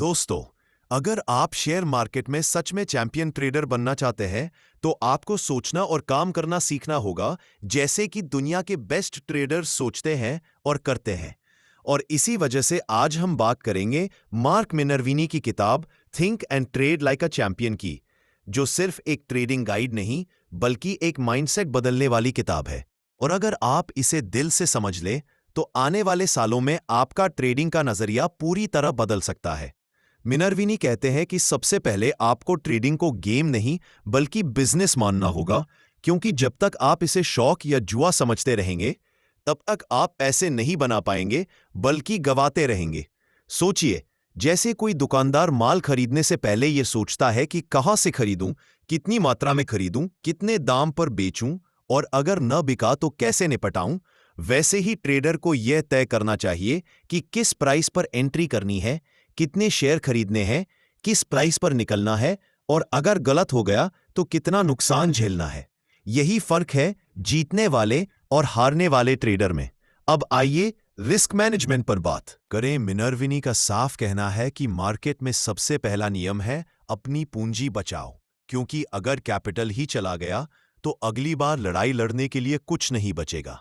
दोस्तों, अगर आप शेयर मार्केट में सच में चैंपियन ट्रेडर बनना चाहते हैं, तो आपको सोचना और काम करना सीखना होगा, जैसे कि दुनिया के बेस्ट ट्रेडर्स सोचते हैं और करते हैं। और इसी वजह से आज हम बात करेंगे मार्क मिनर्विनी की किताब think and trade like a champion की, जो सिर्फ एक ट्रेडिंग गाइड नहीं, बल्कि एक माइंडसेट बदलने वाली किताब है। और अगर आप इसे दिल से समझ लें, तो आने वाले सालों में आपका ट्रेडिंग का नजरिया पूरी तरह बदल सकता है। मिनर्विनी कहते हैं कि सबसे पहले आपको ट्रेडिंग को गेम नहीं बल्कि बिजनेस मानना होगा, क्योंकि जब तक आप इसे शौक या जुआ समझते रहेंगे, तब तक आप पैसे नहीं बना पाएंगे बल्कि गवाते रहेंगे। सोचिए, जैसे कोई दुकानदार माल खरीदने से पहले यह सोचता है कि कहां से खरीदूं, कितनी मात्रा में खरीदूं, कितने दाम पर बेचूं और अगर न बिका तो कैसे निपटाऊं, वैसे ही ट्रेडर को यह तय करना चाहिए कि किस प्राइस पर एंट्री करनी है, कितने शेयर खरीदने हैं, किस प्राइस पर निकलना है और अगर गलत हो गया तो कितना नुकसान झेलना है। यही फर्क है जीतने वाले और हारने वाले ट्रेडर में। अब आइए रिस्क मैनेजमेंट पर बात करें। मिनर्विनी का साफ कहना है कि मार्केट में सबसे पहला नियम है अपनी पूंजी बचाओ, क्योंकि अगर कैपिटल ही चला गया तो अगली बार लड़ाई लड़ने के लिए कुछ नहीं बचेगा।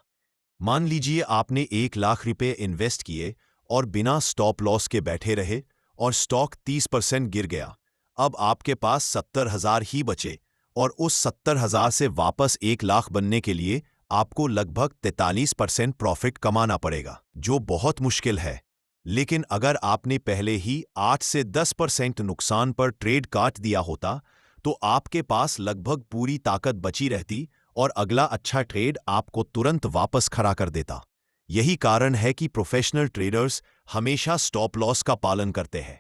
मान लीजिए आपने 1 लाख रुपए इन्वेस्ट किए और बिना स्टॉप लॉस के बैठे रहे और स्टॉक 30% गिर गया। अब आपके पास 70,000 ही बचे और उस 70,000 से वापस 1 लाख बनने के लिए आपको लगभग 43% प्रॉफिट कमाना पड़ेगा, जो बहुत मुश्किल है। लेकिन अगर आपने पहले ही 8 से 10% नुकसान पर ट्रेड काट दिया होता, तो आपके पास लगभग पूरी ताकत बची रहती और अगला अच्छा ट्रेड आपको तुरंत वापस खड़ा कर देता। यही कारण है कि प्रोफेशनल ट्रेडर्स हमेशा स्टॉप लॉस का पालन करते हैं।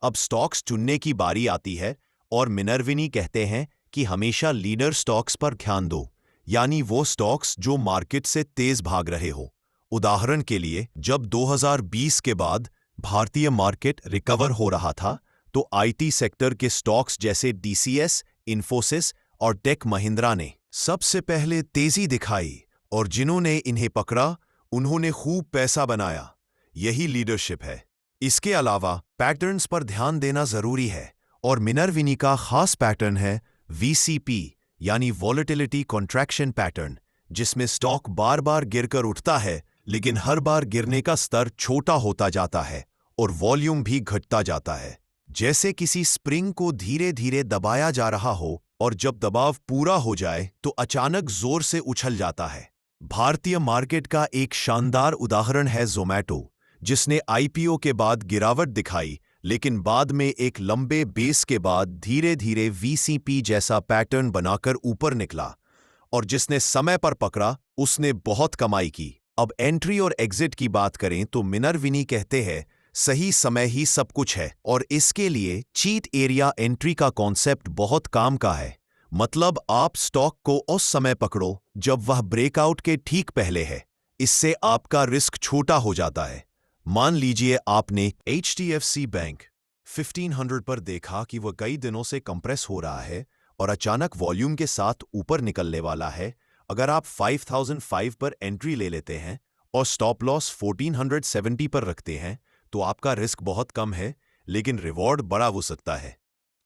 अब स्टॉक्स चुनने की बारी आती है और मिनर्विनी कहते हैं कि हमेशा लीडर स्टॉक्स पर ध्यान दो, यानी वो स्टॉक्स जो मार्केट से तेज भाग रहे हो। उदाहरण के लिए, जब 2020 के बाद भारतीय मार्केट रिकवर हो रहा था, तो आईटी सेक्टर के स्टॉक्स जैसे डीसीएस, इन्फोसिस और टेक महिंद्रा ने सबसे पहले तेजी दिखाई और जिन्होंने इन्हें पकड़ा उन्होंने खूब पैसा बनाया। यही लीडरशिप है। इसके अलावा पैटर्न्स पर ध्यान देना जरूरी है और मिनर्विनी का खास पैटर्न है वीसीपी, यानी वॉलेटिलिटी कॉन्ट्रैक्शन पैटर्न, जिसमें स्टॉक बार बार गिरकर उठता है, लेकिन हर बार गिरने का स्तर छोटा होता जाता है और वॉल्यूम भी घटता जाता है। जैसे किसी स्प्रिंग को धीरे धीरे दबाया जा रहा हो और जब दबाव पूरा हो जाए तो अचानक जोर से उछल जाता है। भारतीय मार्केट का एक शानदार उदाहरण है ज़ोमैटो, जिसने आईपीओ के बाद गिरावट दिखाई, लेकिन बाद में एक लंबे बेस के बाद धीरे धीरे वीसीपी जैसा पैटर्न बनाकर ऊपर निकला और जिसने समय पर पकड़ा उसने बहुत कमाई की। अब एंट्री और एग्जिट की बात करें तो मिनर्विनी कहते हैं सही समय ही सब कुछ है और इसके लिए चीट एरिया एंट्री का कॉन्सेप्ट बहुत काम का है। मतलब आप स्टॉक को उस समय पकड़ो जब वह ब्रेकआउट के ठीक पहले है। इससे आपका रिस्क छोटा हो जाता है। मान लीजिए आपने HDFC बैंक 1500 पर देखा कि वह कई दिनों से कंप्रेस हो रहा है और अचानक वॉल्यूम के साथ ऊपर निकलने वाला है। अगर आप 5005 पर एंट्री ले लेते हैं और स्टॉप लॉस 1470 पर रखते हैं, तो आपका रिस्क बहुत कम है, लेकिन रिवॉर्ड बड़ा हो सकता है।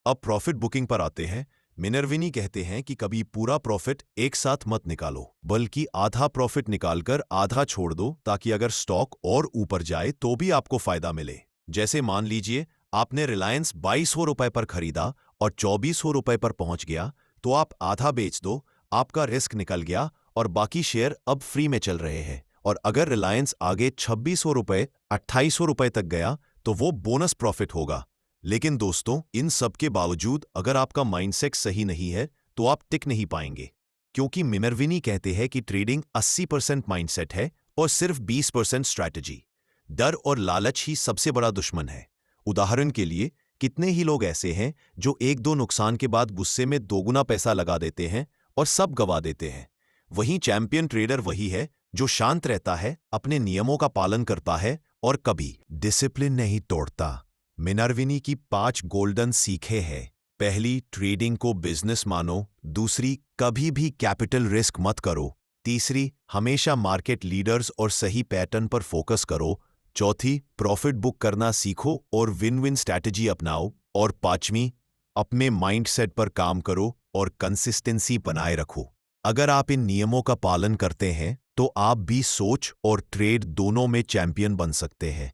अब प्रॉफिट बुकिंग पर आते हैं। मिनर्विनी कहते हैं कि कभी पूरा प्रॉफिट एक साथ मत निकालो, बल्कि आधा प्रॉफिट निकालकर आधा छोड़ दो, ताकि अगर स्टॉक और ऊपर जाए तो भी आपको फायदा मिले। जैसे मान लीजिए आपने रिलायंस 2200 रुपए पर खरीदा और 2400 रुपए पर पहुंच गया, तो आप आधा बेच दो, आपका रिस्क निकल गया और बाकी शेयर अब फ्री में चल रहे हैं। और अगर रिलायंस आगे 2600 रुपए, 2800 रुपए तक गया, तो वो बोनस प्रॉफिट होगा। लेकिन दोस्तों, इन सब के बावजूद अगर आपका माइंडसेट सही नहीं है, तो आप टिक नहीं पाएंगे, क्योंकि मिनर्विनी कहते हैं कि ट्रेडिंग 80% माइंडसेट है और सिर्फ 20% स्ट्रैटेजी। डर और लालच ही सबसे बड़ा दुश्मन है। उदाहरण के लिए, कितने ही लोग ऐसे हैं जो एक दो नुकसान के बाद गुस्से में दोगुना पैसा लगा देते हैं और सब गवा देते हैं। वहीं चैंपियन ट्रेडर वही है जो शांत रहता है, अपने नियमों का पालन करता है और कभी डिसिप्लिन नहीं तोड़ता। मिनर्विनी की 5 गोल्डन सीखें हैं। पहली, ट्रेडिंग को बिजनेस मानो। दूसरी, कभी भी कैपिटल रिस्क मत करो। तीसरी, हमेशा मार्केट लीडर्स और सही पैटर्न पर फोकस करो। चौथी, प्रॉफिट बुक करना सीखो और विन विन स्ट्रैटेजी अपनाओ। और पांचवी, अपने माइंडसेट पर काम करो और कंसिस्टेंसी बनाए रखो। अगर आप इन नियमों का पालन करते हैं तो आप भी सोच और ट्रेड दोनों में चैंपियन बन सकते हैं।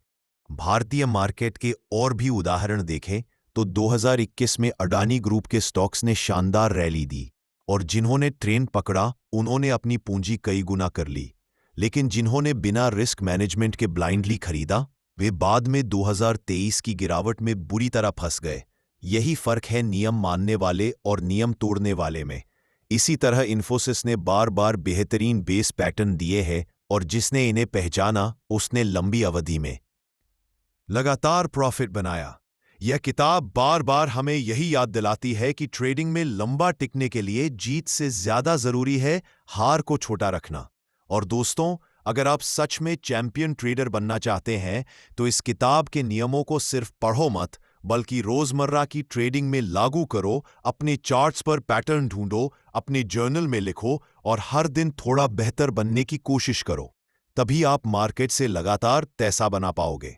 भारतीय मार्केट के और भी उदाहरण देखें तो 2021 में अडानी ग्रुप के स्टॉक्स ने शानदार रैली दी और जिन्होंने ट्रेंड पकड़ा उन्होंने अपनी पूंजी कई गुना कर ली, लेकिन जिन्होंने बिना रिस्क मैनेजमेंट के ब्लाइंडली खरीदा वे बाद में 2023 की गिरावट में बुरी तरह फंस गए। यही फर्क है नियम मानने वाले और नियम तोड़ने वाले में। इसी तरह इन्फोसिस ने बार बार बेहतरीन बेस पैटर्न दिए हैं और जिसने इन्हें पहचाना उसने लंबी अवधि में लगातार प्रॉफिट बनाया। यह किताब बार बार हमें यही याद दिलाती है कि ट्रेडिंग में लंबा टिकने के लिए जीत से ज्यादा जरूरी है हार को छोटा रखना। और दोस्तों, अगर आप सच में चैंपियन ट्रेडर बनना चाहते हैं तो इस किताब के नियमों को सिर्फ पढ़ो मत, बल्कि रोजमर्रा की ट्रेडिंग में लागू करो। अपने चार्ट्स पर पैटर्न ढूंढो, अपने जर्नल में लिखो और हर दिन थोड़ा बेहतर बनने की कोशिश करो। तभी आप मार्केट से लगातार पैसा बना पाओगे।